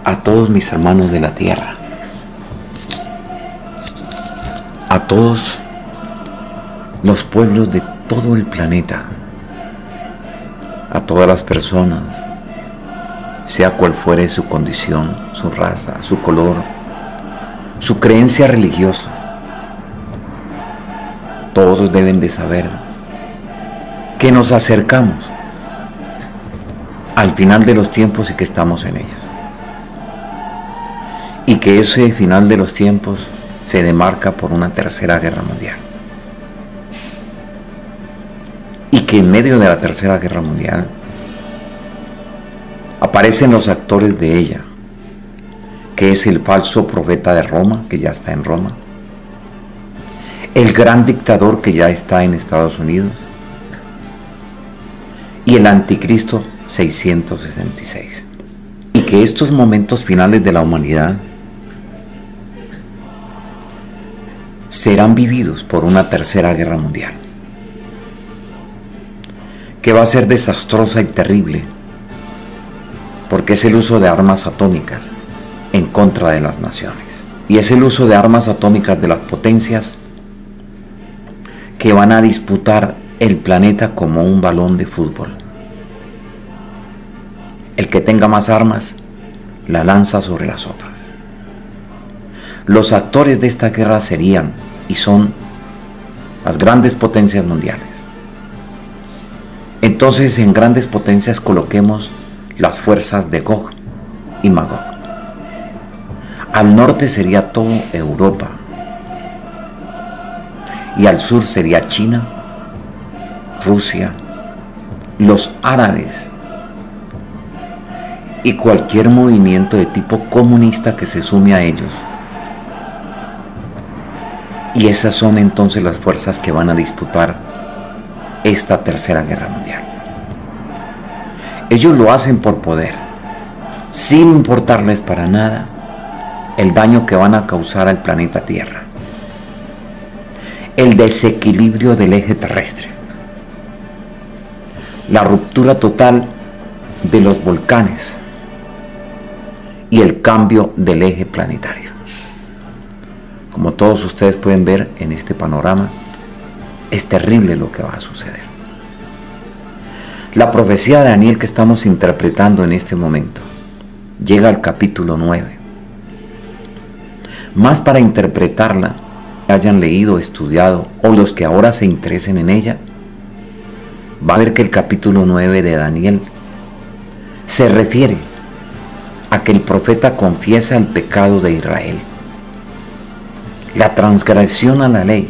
a todos mis hermanos de la tierra, a todos los pueblos de todo el planeta, a todas las personas, sea cual fuere su condición, su raza, su color, su creencia religiosa. Todos deben de saber que nos acercamos al final de los tiempos y que estamos en ellos. Y que ese final de los tiempos se demarca por una tercera guerra mundial. Y que en medio de la tercera guerra mundial aparecen los actores de ella, que es el falso profeta de Roma, que ya está en Roma, el gran dictador que ya está en Estados Unidos, y el anticristo 666. Y que estos momentos finales de la humanidad serán vividos por una tercera guerra mundial, que va a ser desastrosa y terrible, porque es el uso de armas atómicas en contra de las naciones. Y es el uso de armas atómicas de las potencias que van a disputar el planeta como un balón de fútbol. El que tenga más armas la lanza sobre las otras. Los actores de esta guerra serían y son las grandes potencias mundiales. Entonces, en grandes potencias coloquemos las fuerzas de Gog y Magog. Al norte sería toda Europa, y al sur sería China, Rusia, los árabes y cualquier movimiento de tipo comunista que se sume a ellos. Y esas son entonces las fuerzas que van a disputar esta tercera guerra mundial. Ellos lo hacen por poder, sin importarles para nada el daño que van a causar al planeta Tierra, el desequilibrio del eje terrestre, la ruptura total de los volcanes y el cambio del eje planetario. Como todos ustedes pueden ver en este panorama, es terrible lo que va a suceder. La profecía de Daniel que estamos interpretando en este momento llega al capítulo 9. Más para interpretarla, hayan leído, estudiado, o los que ahora se interesen en ella, va a ver que el capítulo 9 de Daniel se refiere a que el profeta confiesa el pecado de Israel, la transgresión a la ley,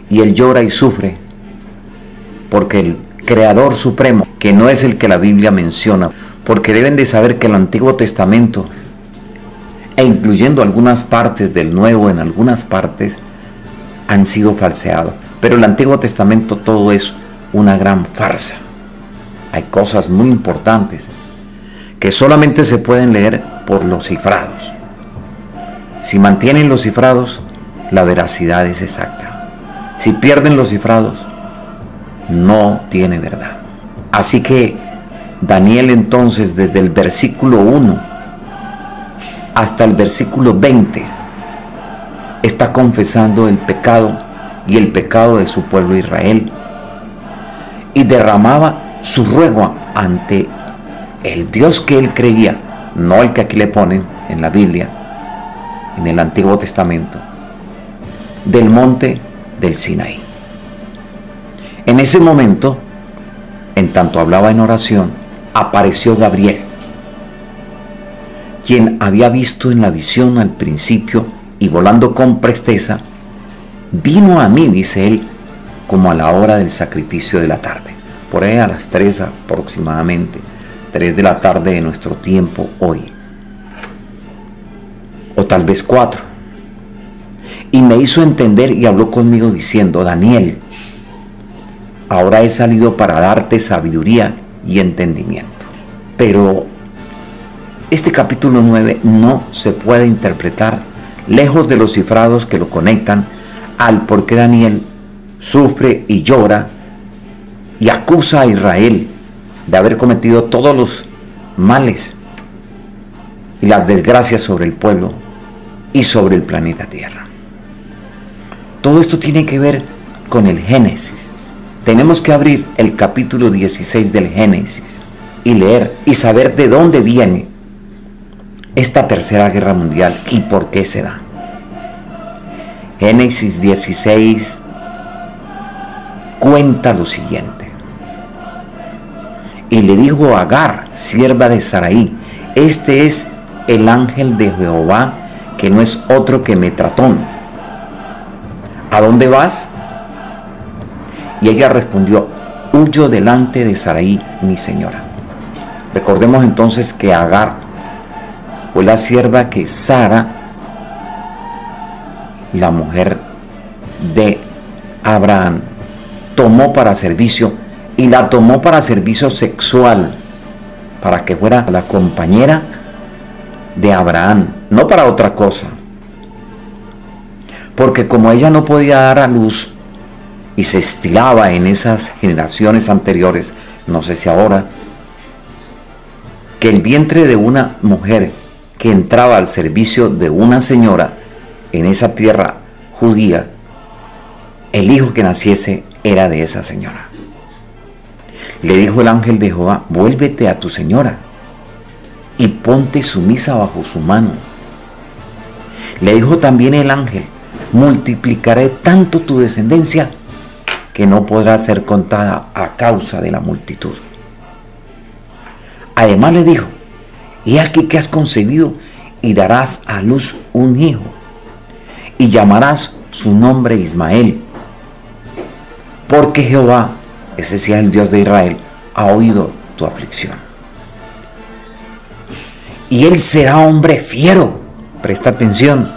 y él llora y sufre porque el Creador Supremo, que no es el que la Biblia menciona, porque deben de saber que el Antiguo Testamento, e incluyendo algunas partes del Nuevo, en algunas partes han sido falseados, pero el Antiguo Testamento todo es una gran farsa. Hay cosas muy importantes que solamente se pueden leer por los cifrados. Si mantienen los cifrados, la veracidad es exacta. Si pierden los cifrados, no tiene verdad. Así que Daniel entonces, desde el versículo 1 hasta el versículo 20, está confesando el pecado y el pecado de su pueblo Israel, y derramaba su ruego ante el Dios que él creía, no el que aquí le ponen en la Biblia, en el Antiguo Testamento, del monte del Sinaí. En ese momento, en tanto hablaba en oración, apareció Gabriel, quien había visto en la visión al principio, y volando con presteza, vino a mí, dice él, como a la hora del sacrificio de la tarde, por ahí a las 3 aproximadamente, 3 de la tarde de nuestro tiempo hoy, o tal vez 4, y me hizo entender y habló conmigo diciendo: Daniel, ahora he salido para darte sabiduría y entendimiento. Pero este capítulo 9 no se puede interpretar lejos de los cifrados que lo conectan al por qué Daniel sufre y llora y acusa a Israel de haber cometido todos los males y las desgracias sobre el pueblo y sobre el planeta Tierra. Todo esto tiene que ver con el Génesis. Tenemos que abrir el capítulo 16 del Génesis y leer y saber de dónde viene esta tercera guerra mundial y por qué se da. Génesis 16 cuenta lo siguiente. Y le dijo a Agar, sierva de Sarai, este es el ángel de Jehová, que no es otro que Metatron. ¿A dónde vas? Y ella respondió, huyo delante de Sarai, mi señora. Recordemos entonces que Agar fue la sierva que Sara, la mujer de Abraham, tomó para servicio, y la tomó para servicio sexual, para que fuera la compañera de Abraham, no para otra cosa. Porque como ella no podía dar a luz y se estilaba en esas generaciones anteriores, no sé si ahora, que el vientre de una mujer que entraba al servicio de una señora en esa tierra judía, el hijo que naciese era de esa señora. Le dijo el ángel de Jehová, vuélvete a tu señora y ponte sumisa bajo su mano. Le dijo también el ángel, multiplicaré tanto tu descendencia que no podrá ser contada a causa de la multitud. Además le dijo, he aquí que has concebido y darás a luz un hijo y llamarás su nombre Ismael, porque Jehová, ese sea el Dios de Israel, ha oído tu aflicción. Y él será hombre fiero. Presta atención,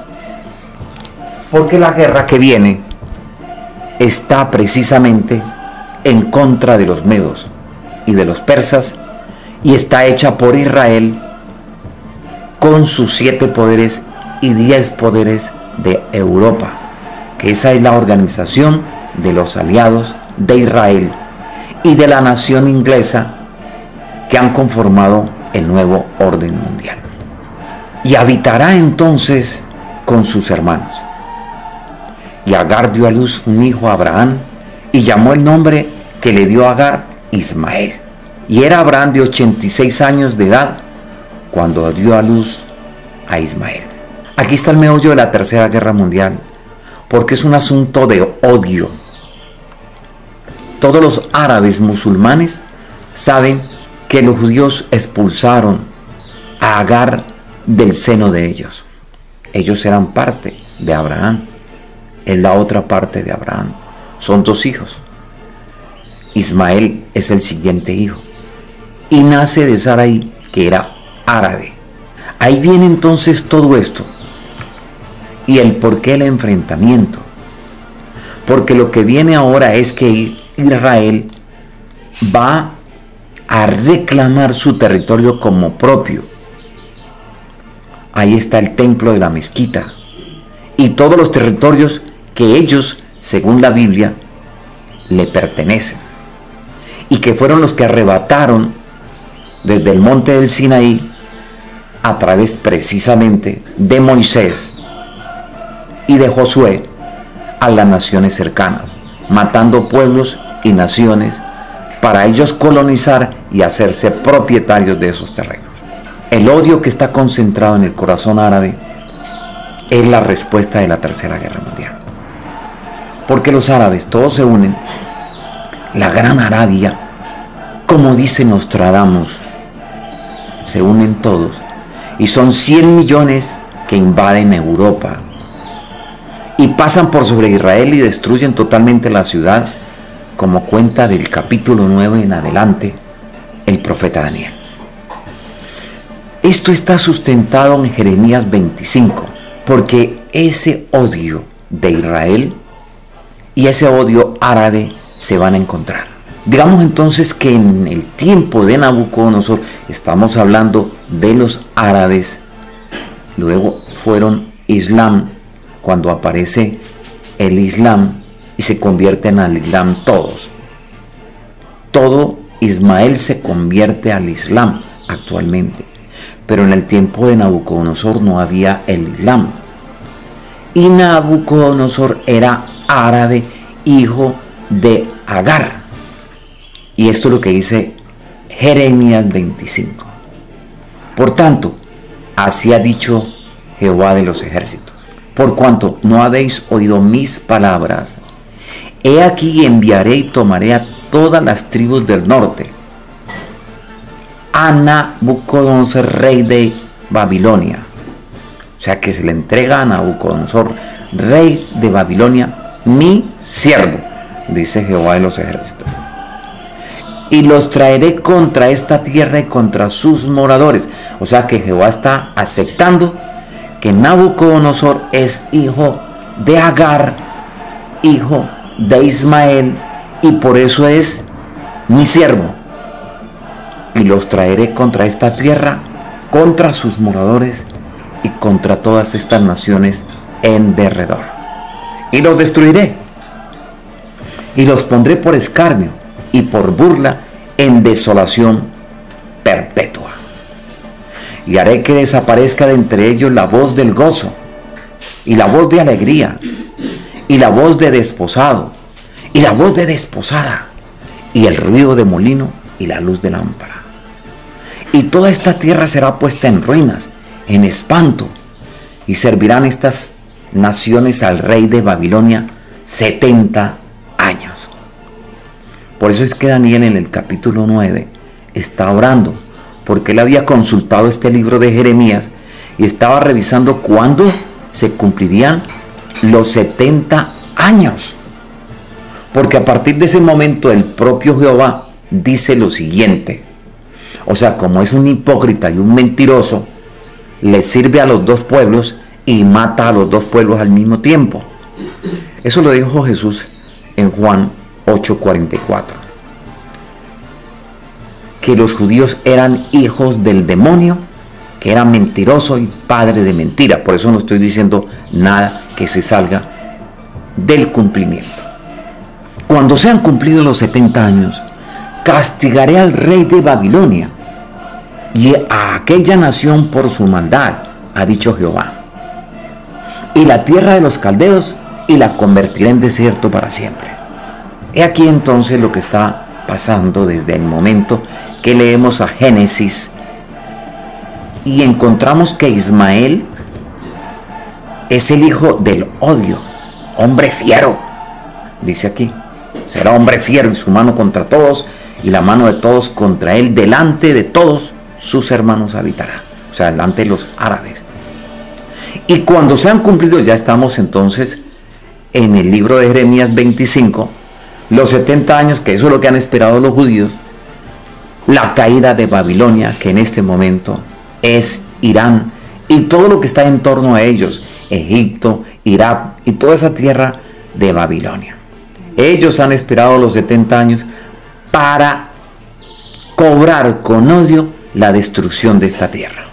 porque la guerra que viene está precisamente en contra de los medos y de los persas, y está hecha por Israel con sus 7 poderes y 10 poderes de Europa, que esa es la organización de los aliados de Israel y de la nación inglesa que han conformado el nuevo orden mundial. Y habitará entonces con sus hermanos. Y Agar dio a luz un hijo a Abraham y llamó el nombre que le dio a Agar Ismael. Y era Abraham de 86 años de edad cuando dio a luz a Ismael. Aquí está el meollo de la tercera guerra mundial, porque es un asunto de odio. Todos los árabes musulmanes saben que los judíos expulsaron a Agar del seno de ellos. Ellos eran parte de Abraham, es la otra parte de Abraham. Son 2 hijos. Ismael es el siguiente hijo y nace de Sarai, que era árabe. Ahí viene entonces todo esto y el por qué el enfrentamiento. Porque lo que viene ahora es que Israel va a reclamar su territorio como propio. Ahí está el templo de la mezquita y todos los territorios que ellos, según la Biblia, le pertenecen y que fueron los que arrebataron desde el monte del Sinaí a través precisamente de Moisés y de Josué a las naciones cercanas, matando pueblos y naciones para ellos colonizar y hacerse propietarios de esos terrenos. El odio que está concentrado en el corazón árabe es la respuesta de la tercera guerra mundial. Porque los árabes todos se unen, la gran Arabia, como dice Nostradamus, se unen todos y son 100 millones que invaden Europa y pasan por sobre Israel y destruyen totalmente la ciudad, como cuenta del capítulo 9 en adelante el profeta Daniel. Esto está sustentado en Jeremías 25, porque ese odio de Israel y ese odio árabe se van a encontrar. Digamos entonces que en el tiempo de Nabucodonosor estamos hablando de los árabes, luego fueron Islam, cuando aparece el Islam y se convierten al Islam todos. Todo Ismael se convierte al Islam actualmente. Pero en el tiempo de Nabucodonosor no había el Islam. Y Nabucodonosor era árabe, hijo de Agar. Y esto es lo que dice Jeremías 25. Por tanto, así ha dicho Jehová de los ejércitos: por cuanto no habéis oído mis palabras, he aquí enviaré y tomaré a todas las tribus del norte, a Nabucodonosor, rey de Babilonia. O sea que se le entrega a Nabucodonosor, rey de Babilonia, mi siervo, dice Jehová de los ejércitos. Y los traeré contra esta tierra y contra sus moradores. O sea que Jehová está aceptando que Nabucodonosor es hijo de Agar, hijo de Ismael, y por eso es mi siervo. Y los traeré contra esta tierra, contra sus moradores y contra todas estas naciones en derredor. Y los destruiré. Y los pondré por escarnio y por burla en desolación perpetua. Y haré que desaparezca de entre ellos la voz del gozo, y la voz de alegría, y la voz de desposado, y la voz de desposada, y el ruido de molino, y la luz de lámpara. Y toda esta tierra será puesta en ruinas, en espanto, y servirán estas naciones al rey de Babilonia 70 años. Por eso es que Daniel en el capítulo 9 está orando, porque él había consultado este libro de Jeremías y estaba revisando cuándo se cumplirían los 70 años. Porque a partir de ese momento el propio Jehová dice lo siguiente: o sea, como es un hipócrita y un mentiroso, le sirve a los dos pueblos y mata a los dos pueblos al mismo tiempo. Eso lo dijo Jesús en Juan 8:44. Que los judíos eran hijos del demonio, que era mentiroso y padre de mentira. Por eso no estoy diciendo nada que se salga del cumplimiento. Cuando sean cumplidos los 70 años, castigaré al rey de Babilonia y a aquella nación por su maldad, ha dicho Jehová, y la tierra de los caldeos, y la convertiré en desierto para siempre. He aquí entonces lo que está pasando desde el momento que leemos a Génesis y encontramos que Ismael es el hijo del odio, hombre fiero, dice aquí. Será hombre fiero y su mano contra todos y la mano de todos contra él, delante de todos sus hermanos habitará. O sea, delante de los árabes. Y cuando se han cumplido, ya estamos entonces en el libro de Jeremías 25, los 70 años, que eso es lo que han esperado los judíos, la caída de Babilonia, que en este momento es Irán, y todo lo que está en torno a ellos, Egipto, Irak y toda esa tierra de Babilonia. Ellos han esperado los 70 años para cobrar con odio la destrucción de esta tierra.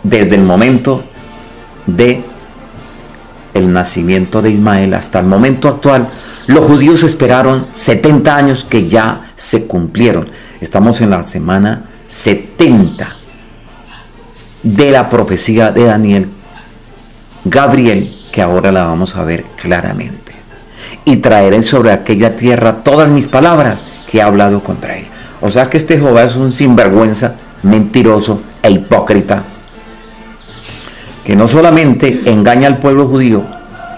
Desde el momento de el nacimiento de Ismael hasta el momento actual, los judíos esperaron 70 años que ya se cumplieron. Estamos en la semana 70 de la profecía de Daniel, Gabriel, que ahora la vamos a ver claramente. Y traeré sobre aquella tierra todas mis palabras que he hablado contra ella. O sea que este Jehová es un sinvergüenza, mentiroso e hipócrita, que no solamente engaña al pueblo judío,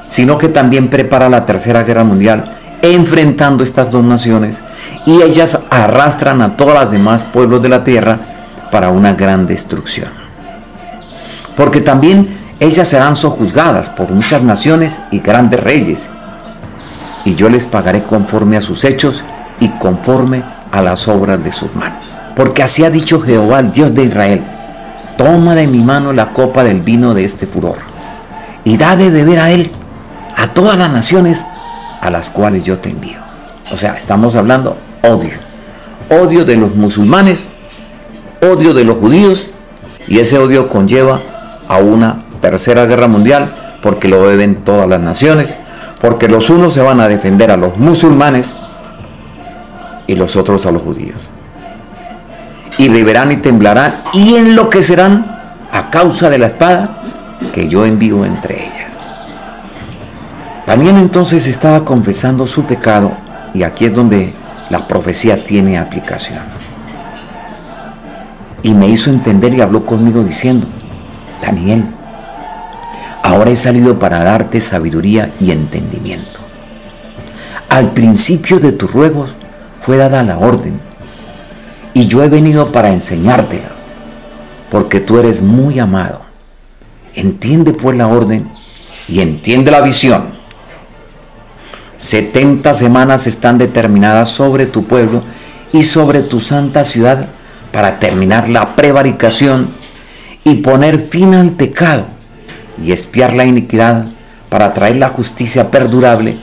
sino que también prepara la tercera guerra mundial, enfrentando estas dos naciones, y ellas arrastran a todos los demás pueblos de la tierra para una gran destrucción. Porque también ellas serán sojuzgadas por muchas naciones y grandes reyes, y yo les pagaré conforme a sus hechos y conforme a las obras de sus manos. Porque así ha dicho Jehová, el Dios de Israel: toma de mi mano la copa del vino de este furor, y da de beber a él a todas las naciones a las cuales yo te envío. O sea, estamos hablando odio. Odio de los musulmanes, odio de los judíos, y ese odio conlleva a una tercera guerra mundial, porque lo beben todas las naciones, porque los unos se van a defender a los musulmanes y los otros a los judíos. y beberán y temblarán y enloquecerán a causa de la espada que yo envío entre ellas. Daniel entonces estaba confesando su pecado, y aquí es donde la profecía tiene aplicación. Y me hizo entender y habló conmigo diciendo: Daniel, ahora he salido para darte sabiduría y entendimiento. Al principio de tus ruegos fue dada la orden, y yo he venido para enseñártela, porque tú eres muy amado. Entiende pues la orden y entiende la visión. 70 semanas están determinadas sobre tu pueblo y sobre tu santa ciudad para terminar la prevaricación y poner fin al pecado y expiar la iniquidad para traer la justicia perdurable,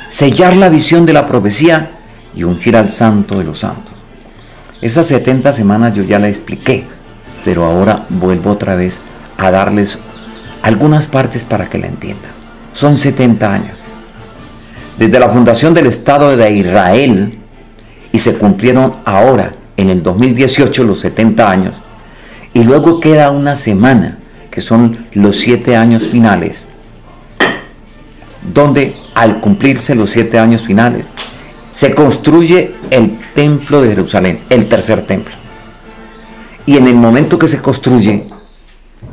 sellar la visión de la profecía y ungir al santo de los santos. Esas 70 semanas yo ya la expliqué, pero ahora vuelvo otra vez a darles algunas partes para que la entiendan. Son 70 años. Desde la fundación del Estado de Israel, y se cumplieron ahora, en el 2018, los 70 años, y luego queda una semana, que son los 7 años finales, donde al cumplirse los 7 años finales, se construye el templo de Jerusalén, el tercer templo. Y en el momento que se construye,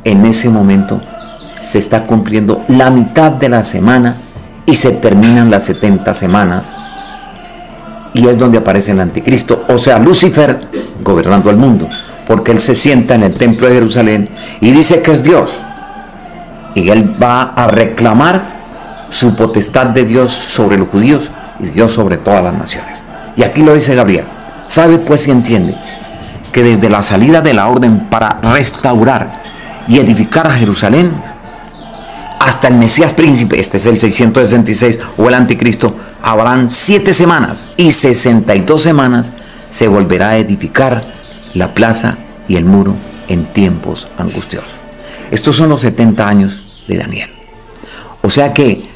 en ese momento se está cumpliendo la mitad de la semana y se terminan las 70 semanas. Y es donde aparece el anticristo, o sea, Lucifer gobernando el mundo, porque él se sienta en el templo de Jerusalén y dice que es Dios. Y él va a reclamar su potestad de Dios sobre los judíos y Dios sobre todas las naciones. Y aquí lo dice Gabriel. Sabe pues y entiende que desde la salida de la orden para restaurar y edificar a Jerusalén hasta el Mesías príncipe, este es el 666 o el anticristo, habrán 7 semanas y 62 semanas se volverá a edificar la plaza y el muro en tiempos angustiosos. Estos son los 70 años de Daniel. O sea que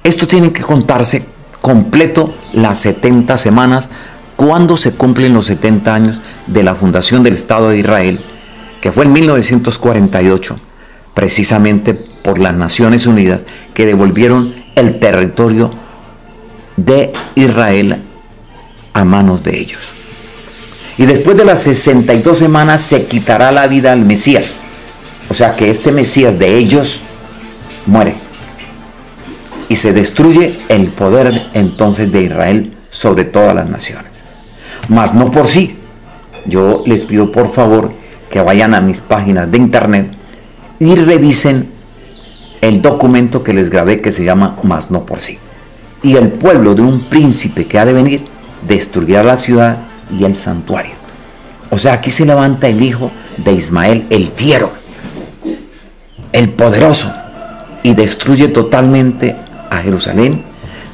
esto tiene que contarse completo las 70 semanas cuando se cumplen los 70 años de la fundación del Estado de Israel, que fue en 1948, precisamente por las Naciones Unidas, que devolvieron el territorio de Israel a manos de ellos. Y después de las 62 semanas se quitará la vida al Mesías. O sea que este Mesías de ellos muere. Y se destruye el poder entonces de Israel sobre todas las naciones. Mas no por sí. Yo les pido por favor que vayan a mis páginas de internet y revisen el documento que les grabé que se llama Mas no por sí. Y el pueblo de un príncipe que ha de venir destruirá la ciudad y el santuario. O sea, aquí se levanta el hijo de Ismael, el fiero, el poderoso, y destruye totalmente a Jerusalén,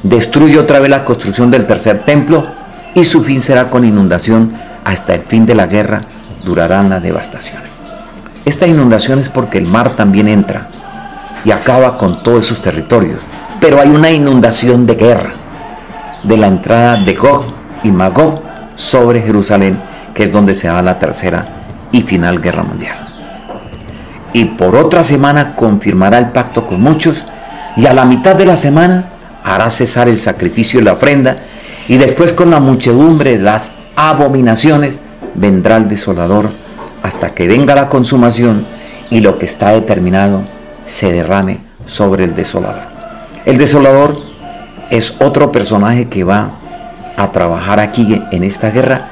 destruye otra vez la construcción del tercer templo, y su fin será con inundación. Hasta el fin de la guerra durarán las devastaciones. Esta inundación es porque el mar también entra y acaba con todos esos territorios. Pero hay una inundación de guerra, de la entrada de Gog y Magog sobre Jerusalén, que es donde se da la tercera y final guerra mundial. Y por otra semana confirmará el pacto con muchos, y a la mitad de la semana hará cesar el sacrificio y la ofrenda, y después con la muchedumbre de las abominaciones vendrá el desolador, hasta que venga la consumación y lo que está determinado se derrame sobre el desolador. El desolador es otro personaje que va a trabajar aquí en esta guerra,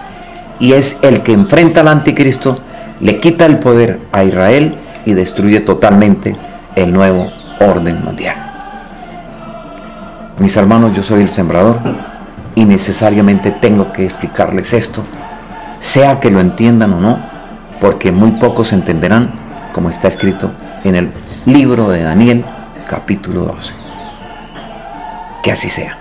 y es el que enfrenta al anticristo, le quita el poder a Israel y destruye totalmente el nuevo orden mundial. Mis hermanos, yo soy el sembrador y necesariamente tengo que explicarles esto, sea que lo entiendan o no, porque muy pocos entenderán, como está escrito en el libro de Daniel, capítulo 12. Que así sea.